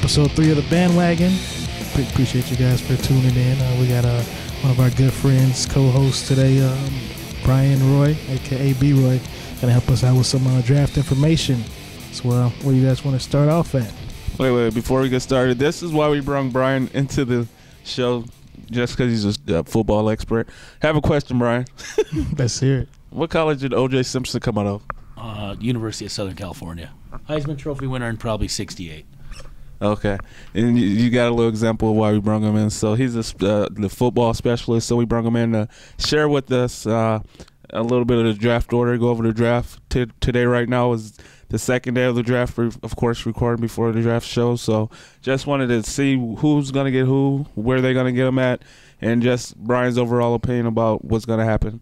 episode 3 of the Bandwagon. Appreciate you guys for tuning in. We got one of our good friends, co-host today, Brian Roy, aka B Roy, gonna help us out with some draft information. So, where you guys want to start off at? Wait, before we get started, this is why we brought Brian into the show, just because he's a football expert. Have a question, Brian. Let's hear it. What college did O.J. Simpson come out of? University of Southern California. Heisman Trophy winner in probably 68. Okay. And you got a little example of why we brought him in. So he's the football specialist, so we brought him in to share with us a little bit of the draft order, go over the draft. Today right now is the second day of the draft. We're, of course, recording before the draft show. So just wanted to see who's going to get who, where they're going to get them at, and just Brian's overall opinion about what's going to happen.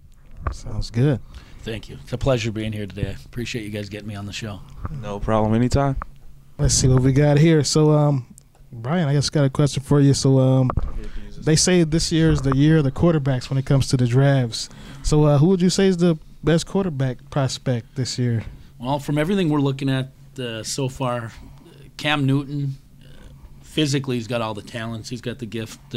Sounds good. Thank you. It's a pleasure being here today. I appreciate you guys getting me on the show. No problem. Anytime. Let's see what we got here. So, Brian, I just got a question for you. So, they say this year is the year of the quarterbacks when it comes to the drafts. So, who would you say is the best quarterback prospect this year? Well, from everything we're looking at so far, Cam Newton, physically, he's got all the talents. He's got the gift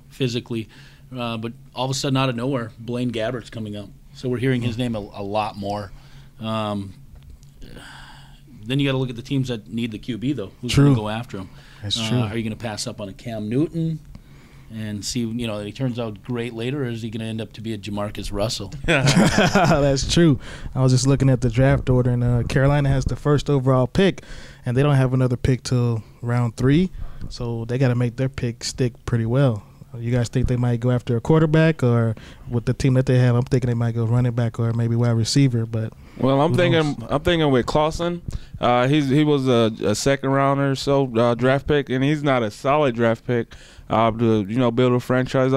physically. But all of a sudden, out of nowhere, Blaine Gabbert's coming up. So we're hearing his name a lot more. Then you got to look at the teams that need the QB, though. Who's going to go after him? That's true. Are you going to pass up on a Cam Newton and see, that he turns out great later, or is he going to end up to be a Jamarcus Russell? That's true. I was just looking at the draft order, and Carolina has the first overall pick, and they don't have another pick till round 3, so they got to make their pick stick pretty well. You guys think they might go after a quarterback, or with the team that they have, I'm thinking they might go running back or maybe wide receiver. But I'm thinking with Clausen, he was a second rounder or so draft pick, and he's not a solid draft pick to build a franchise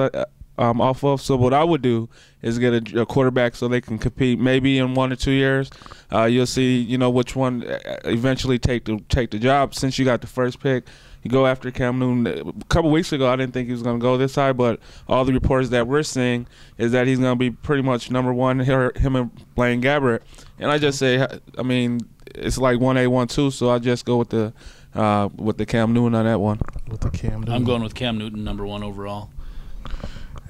off of. So what I would do is get a quarterback so they can compete. Maybe in 1 or 2 years, you'll see which one eventually take the job. Since you got the first pick, you go after Cam Newton. A couple weeks ago, I didn't think he was going to go this high, but all the reports that we're seeing is that he's going to be pretty much number one, him and Blaine Gabbert. And I just say, it's like 1A, 1-2, so I just go with the Cam Newton on that one. With the Cam Newton. I'm going with Cam Newton, number 1 overall.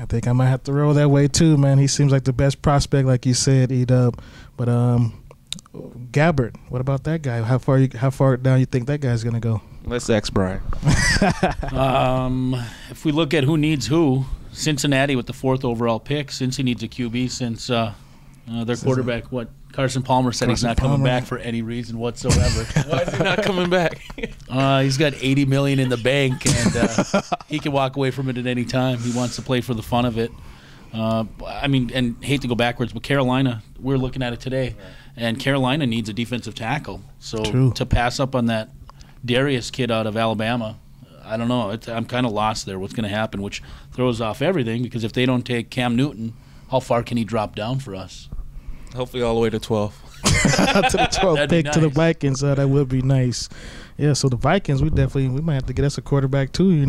I think I might have to roll that way too, man. He seems like the best prospect, like you said, E-Dub. But Gabbert, what about that guy? How far down you think that guy's going to go? Let's ask Brian. If we look at who needs who, Cincinnati with the 4th overall pick. Cincy needs a QB since their quarterback, Carson Palmer said he's not coming back for any reason whatsoever. Why is he not coming back? He's got $80 million in the bank, and he can walk away from it at any time. He wants to play for the fun of it. And hate to go backwards, but Carolina, we're looking at it today, and Carolina needs a defensive tackle. So to pass up on that Darius kid out of Alabama, I don't know. I'm kind of lost there. What's going to happen? Which throws off everything, because if they don't take Cam Newton, how far can he drop down for us? Hopefully all the way to 12. To the 12th pick nice. To the Vikings. That would be nice. Yeah, so the Vikings, we might have to get us a quarterback too,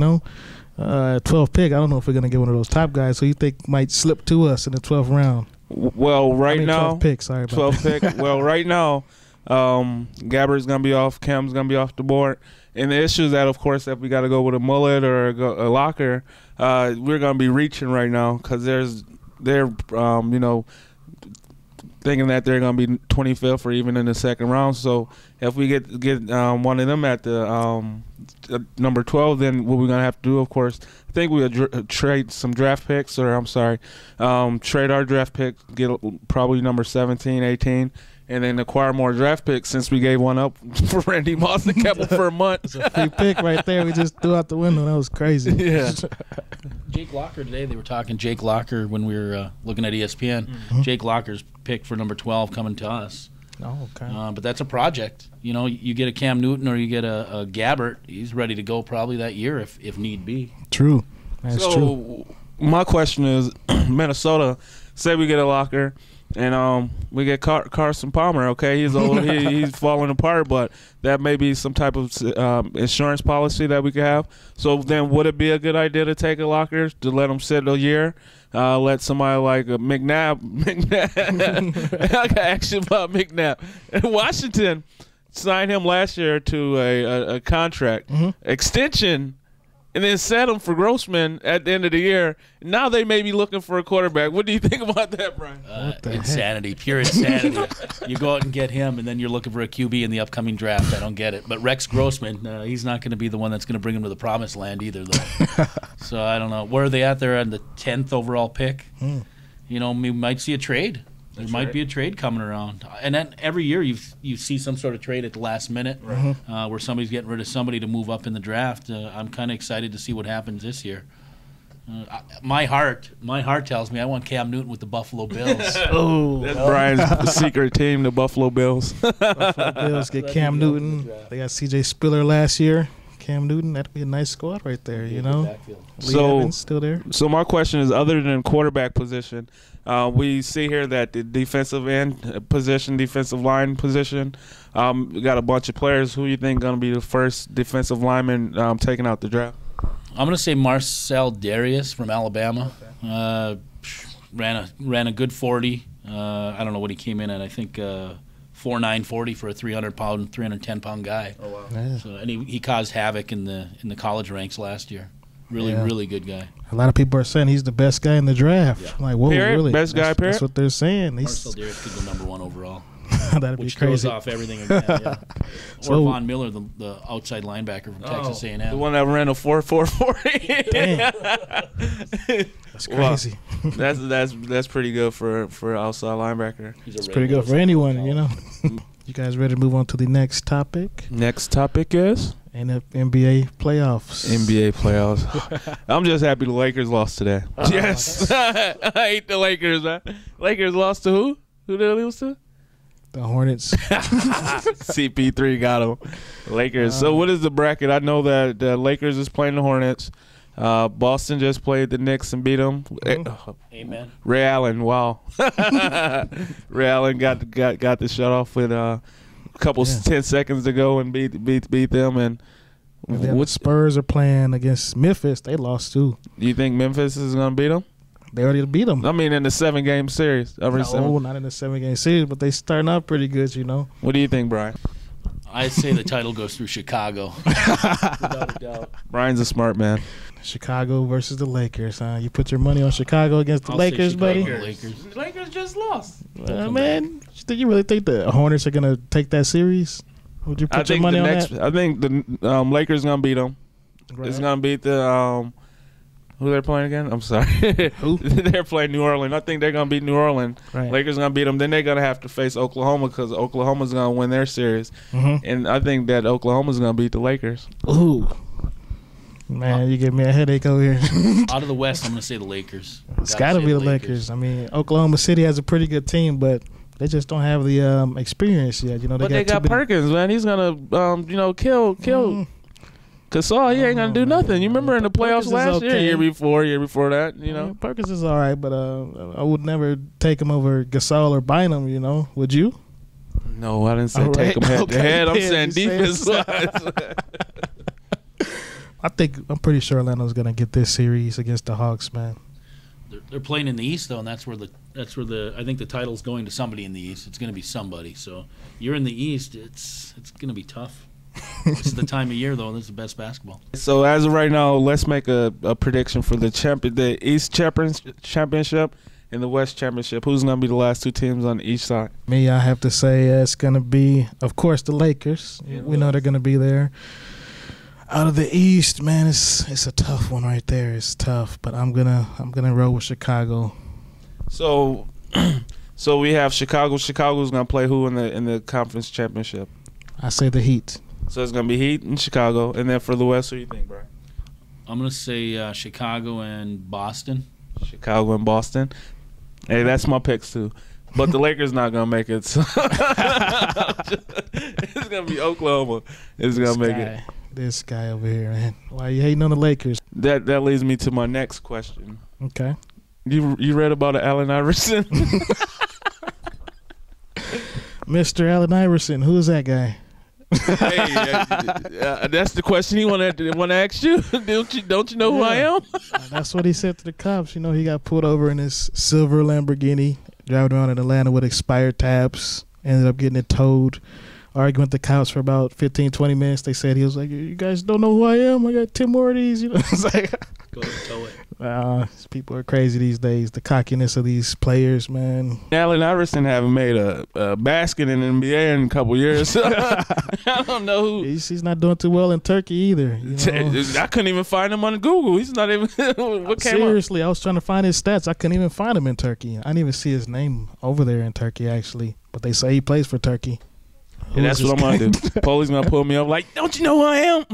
12th pick. I don't know if we're going to get one of those top guys who you think might slip to us in the 12th round. Well, right now, 12th pick. Sorry about 12th that. pick. Well, right now, Gabbert's going to be off. Cam's going to be off the board. And the issue is that, of course, if we got to go with a mullet or a locker, we're going to be reaching right now, because they're thinking that they're going to be 25th or even in the second round. So if we get one of them at the number 12, then what we're going to have to do, of course, I think we'll trade some draft picks, trade our draft pick, get probably number 17, 18, and then acquire more draft picks, since we gave one up for Randy Moss and kept him for a month. It's a free pick right there. We just threw out the window. That was crazy. Yeah. Jake Locker today, they were talking Jake Locker when we were looking at ESPN. Mm-hmm. Jake Locker's pick for number 12 coming to us. Oh, okay. But that's a project. You get a Cam Newton or you get a Gabbert, he's ready to go probably that year if need be. True. That's true. My question is, Minnesota, say we get a Locker, and we get Carson Palmer. Okay, he's old, he's falling apart, but that may be some type of insurance policy that we could have. So then, would it be a good idea to take a Locker, to let him sit a year, let somebody like McNabb I got action about McNabb in Washington signed him last year to a contract extension, and then set him for Grossman at the end of the year. Now they may be looking for a quarterback. What do you think about that, Brian? Insanity, pure insanity. You go out and get him, and then you're looking for a QB in the upcoming draft. I don't get it. But Rex Grossman, he's not going to be the one that's going to bring him to the promised land either, though. So I don't know. Where are they at there on the 10th overall pick? You know, we might see a trade. There might be a trade coming around, and then every year you see some sort of trade at the last minute, where somebody's getting rid of somebody to move up in the draft. I'm kind of excited to see what happens this year. My heart tells me I want Cam Newton with the Buffalo Bills. That's Brian's secret team, the Buffalo Bills. Buffalo Bills get Cam Newton. They got C.J. Spiller last year. Cam Newton, that'd be a nice squad right there, you know. Lee Evans still there. So my question is, other than quarterback position, we see here that the defensive end position, defensive line position, we got a bunch of players. Who you think going to be the first defensive lineman taken out the draft? I'm going to say Marcel Darius from Alabama. Ran a good 40. I don't know what he came in at. I think 4.9 40 for a 310-pound guy. Oh wow! Yeah. So, and he caused havoc in the college ranks last year. Really good guy. A lot of people are saying he's the best guy in the draft. Yeah. I'm like, whoa, Parrott, really? best guy, Parrott? That's what they're saying. Marcel Darius could go number 1 overall. That'd Which be crazy. throws off everything again. Yeah. So- Or Von Miller, the outside linebacker from Texas A&M. The one that ran a 4.40. Damn. That's crazy. That's pretty good for outside linebacker. It's pretty good for anyone, you know. You guys ready to move on to the next topic? Next topic is NBA playoffs. NBA playoffs. I'm just happy the Lakers lost today. Yes. I hate the Lakers, man. Lakers lost to who? Who did they lose to? The Hornets. CP3 got them. Lakers. So what is the bracket? I know that the Lakers is playing the Hornets. Boston just played the Knicks and beat them. Amen. Ray Allen, wow. Ray Allen got the shut off with a couple 10 seconds to go and beat them. And what Spurs are playing against Memphis, they lost too. Do you think Memphis is going to beat them? They already beat them. I mean, in the 7-game series. No, not in the 7-game series, but they starting out pretty good, you know. What do you think, Brian? I'd say the title goes through Chicago. Without a doubt. Brian's a smart man. Chicago versus the Lakers, huh? You put your money on Chicago against the Lakers, buddy? Lakers. The Lakers just lost. Man, do you really think the Hornets are going to take that series? Would you put your money on that? I think the Lakers going to beat them. Right. It's going to beat the who they're playing again? I'm sorry. Who? They're playing New Orleans. I think they're going to beat New Orleans. Right. Lakers going to beat them. Then they're going to have to face Oklahoma because Oklahoma's going to win their series. And I think that Oklahoma's going to beat the Lakers. Ooh. Man, you give me a headache over here. Out of the West, I'm going to say the Lakers. It's got to be the Lakers. I mean, Oklahoma City has a pretty good team, but they just don't have the experience yet. You know, They got Perkins, man. He's going to kill. Gasol, he ain't going to do nothing. You remember in the playoffs last year before that, you know? Perkins is all right, but I would never take him over Gasol or Bynum, you know? Would you? No, I didn't say take him head to head. I'm saying defense-wise. I'm pretty sure Orlando's gonna get this series against the Hawks, man. They're playing in the East though, and that's where I think the title's going to somebody in the East. It's going to be somebody. So you're in the East. It's going to be tough. This is the time of year though, and this is the best basketball. So as of right now, let's make a prediction for the East Championship and the West Championship. Who's going to be the last two teams on each side? Me, I have to say it's going to be, of course, the Lakers. We know they're going to be there. Out of the East, man, it's a tough one right there. It's tough, but I'm gonna roll with Chicago. So we have Chicago. Chicago's gonna play who in the conference championship? I say the Heat. So it's gonna be Heat and Chicago, and then for the West, who do you think, Brian? I'm gonna say Chicago and Boston. Chicago and Boston. Hey, that's my picks too. But the Lakers not gonna make it. So it's gonna be Oklahoma. It's gonna make it. This guy over here, man. Why are you hating on the Lakers? That leads me to my next question. Okay. You read about Allen Iverson? Mr. Allen Iverson, who is that guy? Hey, that's the question he want to ask you. Don't you know who I am? That's what he said to the cops. You know, he got pulled over in his silver Lamborghini, driving around in Atlanta with expired tabs. Ended up getting it towed arguing with the cops for about 15, 20 minutes. They said he was like, "You guys don't know who I am. I got 10 more of these." You know, it's like, Go ahead and tow it. people are crazy these days. The cockiness of these players, man. Allen Iverson haven't made a basket in the NBA in a couple years. I don't know who. He's not doing too well in Turkey either. You know? I couldn't even find him on Google. He's not even. What came Seriously, I was trying to find his stats. I couldn't even find him in Turkey. I didn't even see his name over there in Turkey, actually. But they say he plays for Turkey. And that's what I'm gonna do. Police gonna pull me up like, "Don't you know who I am?"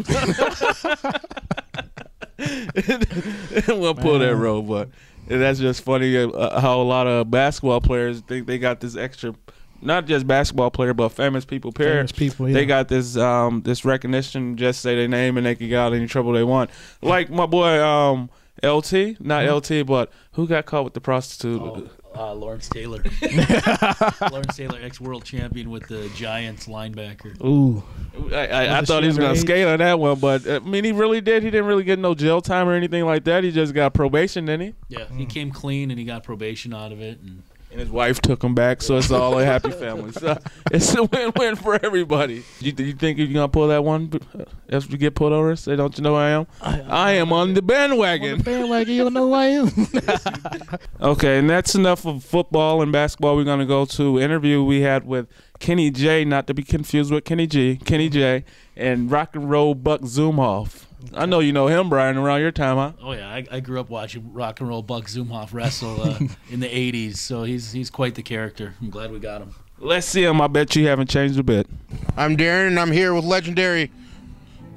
We'll pull that road, but that's just funny how a lot of basketball players think they got this extra. Not just basketball player, but famous people. Period. Famous people, yeah. They got this this recognition. Just say their name and they can get out of any trouble they want. Like my boy LT, not LT, but who got caught with the prostitute? Lawrence Taylor. Lawrence Taylor, ex-world champion with the Giants linebacker. Ooh. I thought he was going to skate on that one, but I mean, he really did. He didn't really get no jail time or anything like that. He just got probation, didn't he? Yeah, he came clean and he got probation out of it. And his wife took him back, so it's all a happy family. So it's a win-win for everybody. You think you're going to pull that one after you get pulled over? Say, "Don't you know who I am?" I am on the bandwagon. On the bandwagon, you don't know who I am. Okay, and that's enough of football and basketball. We're going to go to an interview we had with Kenny J, not to be confused with Kenny G, Kenny J, and rock and roll Buck Zumhoff. I know you know him, Brian, around your time, huh? Oh yeah, I grew up watching rock and roll Buck Zumhoff wrestle in the '80s, so he's quite the character. I'm glad we got him. Let's see him. I bet you haven't changed a bit. I'm Darren, and I'm here with legendary.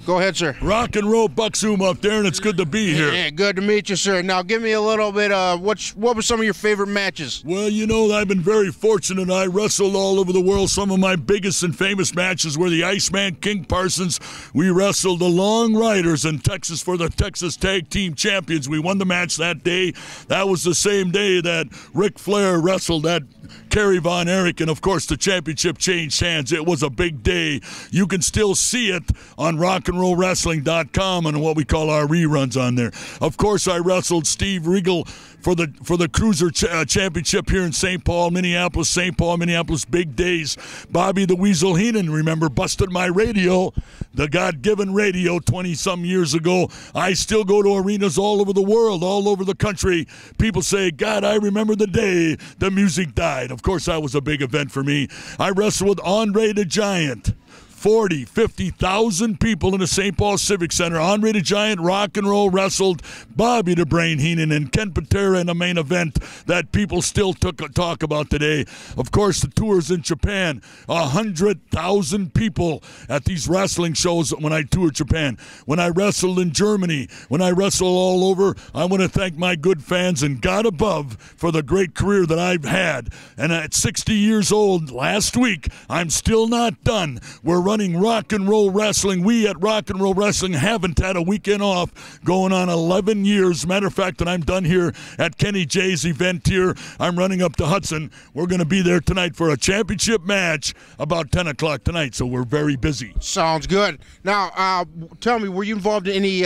Go ahead, sir. Rock and roll Buck Zumhoff, Darren. It's good to be here. Yeah, good to meet you, sir. Now, give me a little bit of what were some of your favorite matches? Well, you know, I've been very fortunate. I wrestled all over the world. Some of my biggest and famous matches were the Iceman King Parsons. We wrestled the Long Riders in Texas for the Texas Tag Team Champions. We won the match that day. That was the same day that Ric Flair wrestled at Kerry Von Erich, and of course the championship changed hands. It was a big day. You can still see it on rockandrollwrestling.com and what we call our reruns on there. Of course, I wrestled Steve Regal for the Cruiser Championship here in St. Paul, Minneapolis, big days. Bobby the Weasel Heenan, remember, busted my radio, the God-given radio 20-some years ago. I still go to arenas all over the world, all over the country. People say, "God, I remember the day the music died." Of course, that was a big event for me. I wrestled with Andre the Giant. 40, 50,000 people in the St. Paul Civic Center. Andre the Giant rock and roll wrestled Bobby the Brain Heenan and Ken Patera in the main event that people still talk about today. Of course, the tours in Japan, 100,000 people at these wrestling shows when I toured Japan. When I wrestled in Germany, when I wrestled all over, I want to thank my good fans and God above for the great career that I've had. And at 60 years old, last week, I'm still not done. We're running Rock and Roll Wrestling. We at Rock and Roll Wrestling haven't had a weekend off, going on 11 years. Matter of fact, that I'm done here at Kenny J's event here. I'm running up to Hudson. We're going to be there tonight for a championship match about 10 o'clock tonight, so we're very busy. Sounds good. Now, tell me, were you involved in any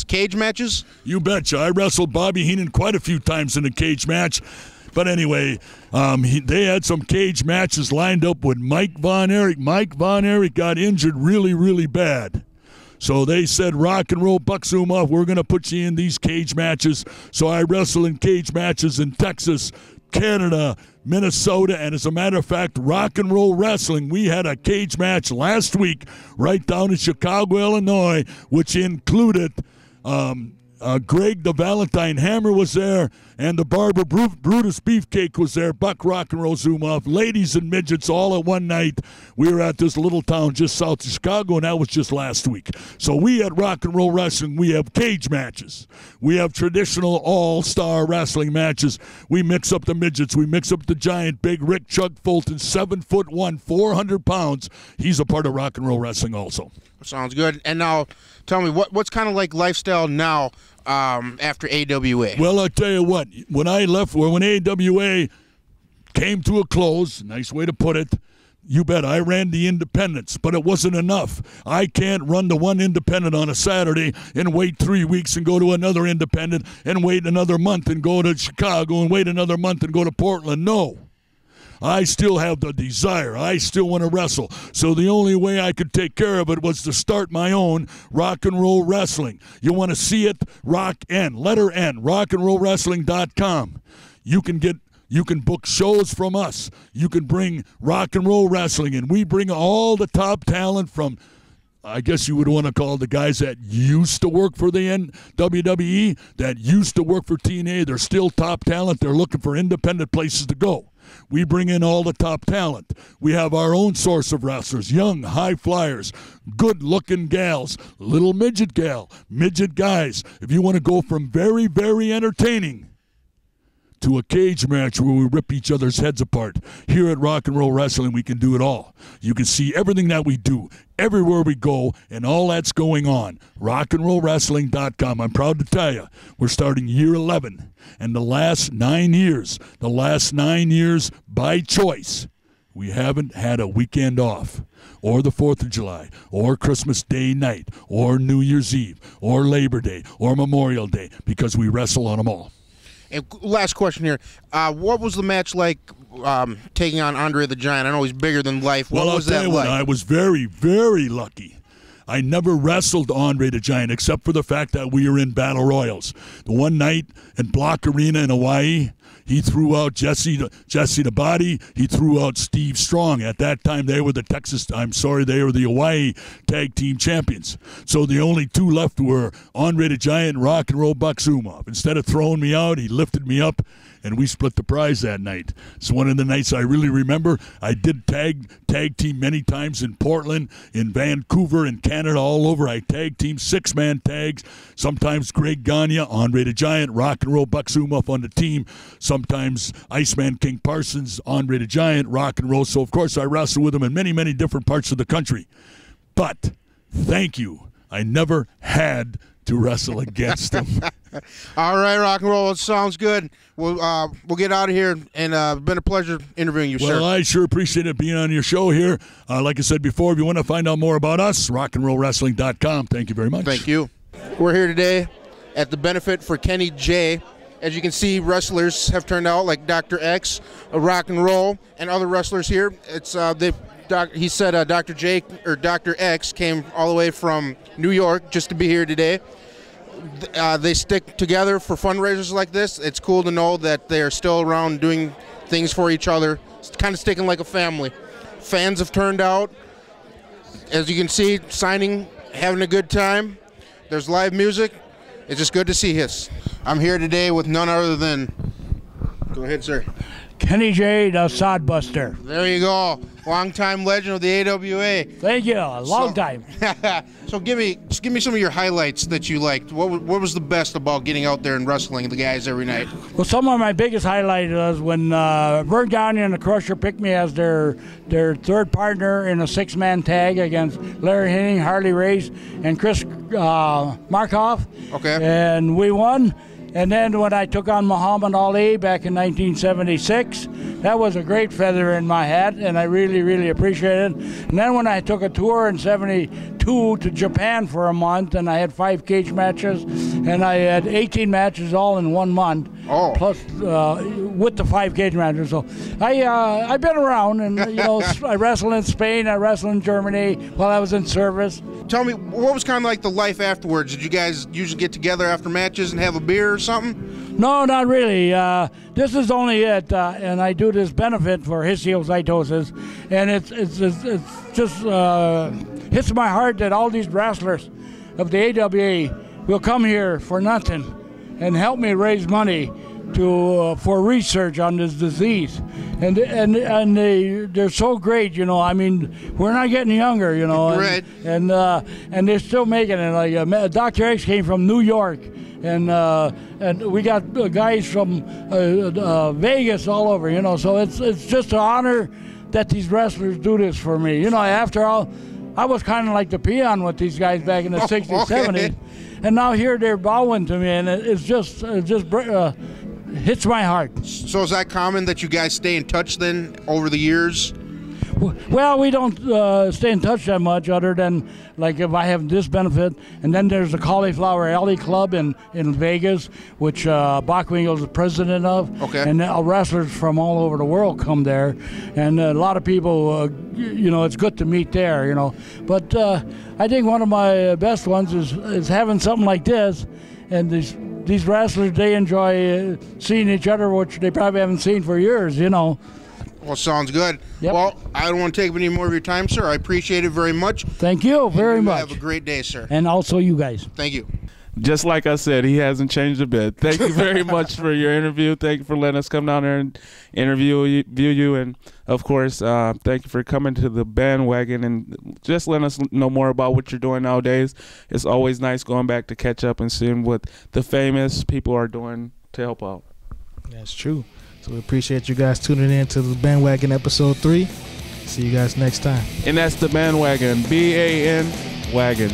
cage matches? You betcha. I wrestled Bobby Heenan quite a few times in a cage match. But anyway, they had some cage matches lined up with Mike Von Erich. Mike Von Erich got injured really, really bad. So they said, "Rock and roll Buck Zumhoff, we're going to put you in these cage matches." So I wrestled in cage matches in Texas, Canada, Minnesota, and as a matter of fact, Rock and Roll Wrestling, we had a cage match last week right down in Chicago, Illinois, which included Greg the Valentine Hammer was there, and the Barber Brutus Beefcake was there. Buck Rock and Roll Zumhoff, ladies and midgets all at one night. We were at this little town just south of Chicago, and that was just last week. So we at Rock and Roll Wrestling, we have cage matches. We have traditional all-star wrestling matches. We mix up the midgets. We mix up the giant big Rick Chuck Fulton, 7'1", 400 pounds. He's a part of Rock and Roll Wrestling also. Sounds good. And now, tell me, what's kind of like lifestyle now after AWA? Well, I'll tell you what. When I left, when AWA came to a close, nice way to put it, you bet I ran the independents, but it wasn't enough. I can't run the one independent on a Saturday and wait 3 weeks and go to another independent and wait another month and go to Chicago and wait another month and go to Portland. No. I still have the desire. I still want to wrestle. So the only way I could take care of it was to start my own rock and roll wrestling. You want to see it? letter N, rockandrollwrestling.com. You can book shows from us. You can bring rock and roll wrestling, and we bring all the top talent from, I guess you would want to call the guys that used to work for the WWE, that used to work for TNA. They're still top talent. They're looking for independent places to go. We bring in all the top talent. We have our own source of wrestlers, young high flyers, good-looking gals, little midget gal, midget guys. If you want to go from very, very entertaining to a cage match where we rip each other's heads apart, here at Rock and Roll Wrestling, we can do it all. You can see everything that we do, everywhere we go, and all that's going on. rockandrollwrestling.com. I'm proud to tell you, we're starting year 11. And the last 9 years, by choice, we haven't had a weekend off, or the 4th of July, or Christmas Day night, or New Year's Eve, or Labor Day, or Memorial Day, because we wrestle on them all. And last question here. What was the match like taking on Andre the Giant? I know he's bigger than life. What was that like? I was very, very lucky. I never wrestled Andre the Giant except for the fact that we were in Battle Royals. The one night in Block Arena in Hawaii, he threw out Jesse the Body. He threw out Steve Strong. At that time, they were the Hawaii Tag Team Champions. So the only two left were Andre the Giant and Rock and Roll Buck Zumhoff. Instead of throwing me out, he lifted me up, and we split the prize that night. It's one of the nights I really remember. I did tag team many times in Portland, in Vancouver, in Canada, all over. I tag team 6-man tags. Sometimes Greg Gagne, Andre the Giant, Rock and Roll Buck Zumhoff on the team. Sometimes Iceman King Parsons, Andre the Giant, Rock and Roll. So, of course, I wrestled with him in many, many different parts of the country. But, thank you, I never had to wrestle against him. All right, Rock and Roll, it sounds good. We'll get out of here, and it's been a pleasure interviewing you, sir. Well, I sure appreciate it being on your show here. Like I said before, if you want to find out more about us, rockandrollwrestling.com. Thank you very much. Thank you. We're here today at the benefit for Kenny J. As you can see, wrestlers have turned out like Dr. X, Rock and Roll, and other wrestlers here. It's he said Dr. J or Dr. X came all the way from New York just to be here today. They stick together for fundraisers like this. It's cool to know that they are still around doing things for each other. It's kind of sticking like a family. Fans have turned out. As you can see, signing, having a good time. There's live music. It's just good to see us. I'm here today with none other than, go ahead, sir. Kenny J, the Sodbuster. There you go. Longtime legend of the AWA. Thank you. A long time. So give me some of your highlights that you liked. What was the best about getting out there and wrestling the guys every night? Well, some of my biggest highlights was when Vern Gagne and the Crusher picked me as their third partner in a 6-man tag against Larry Henning, Harley Race, and Chris Markoff. Okay. And we won. And then when I took on Muhammad Ali back in 1976, that was a great feather in my hat, and I really, really appreciate it. And then when I took a tour in 72 to Japan for a month, and I had 5 cage matches, and I had 18 matches all in 1 month, plus with the 5 cage matches. So I've been around, and I wrestled in Spain, I wrestled in Germany while I was in service. Tell me, what was kind of like the life afterwards? Did you guys usually get together after matches and have a beer or something? No, not really. This is only it, and I do this benefit for histiocytosis, and it's just hits my heart that all these wrestlers of the AWA will come here for nothing and help me raise money for research on this disease, and they're so great, I mean, we're not getting younger, right. and they're still making it. Like Dr. X came from New York, and we got guys from Vegas all over, so it's just an honor that these wrestlers do this for me. After all, I was kind of like the peon with these guys back in the 60s, okay. 70s, and now here they're bowing to me, and it just hits my heart. So is that common that you guys stay in touch then over the years? Well, we don't stay in touch that much, other than like if I have this benefit, and then there's the Cauliflower Alley Club in Vegas, which Bachwinkel is the president of. Okay. And wrestlers from all over the world come there, and a lot of people, it's good to meet there, But I think one of my best ones is having something like this, and these wrestlers, they enjoy seeing each other, which they probably haven't seen for years, Well, sounds good. Yep. Well, I don't want to take up any more of your time, sir. I appreciate it very much. Thank you very much. Have a great day, sir. And also you guys. Thank you. Just like I said, he hasn't changed a bit. Thank you very much for your interview. Thank you for letting us come down there and interview you. And, of course, thank you for coming to the Bandwagon and just letting us know more about what you're doing nowadays. It's always nice going back to catch up and seeing what the famous people are doing to help out. That's true. So we appreciate you guys tuning in to the Bandwagon episode 3. See you guys next time. And that's the Bandwagon, BAN wagon.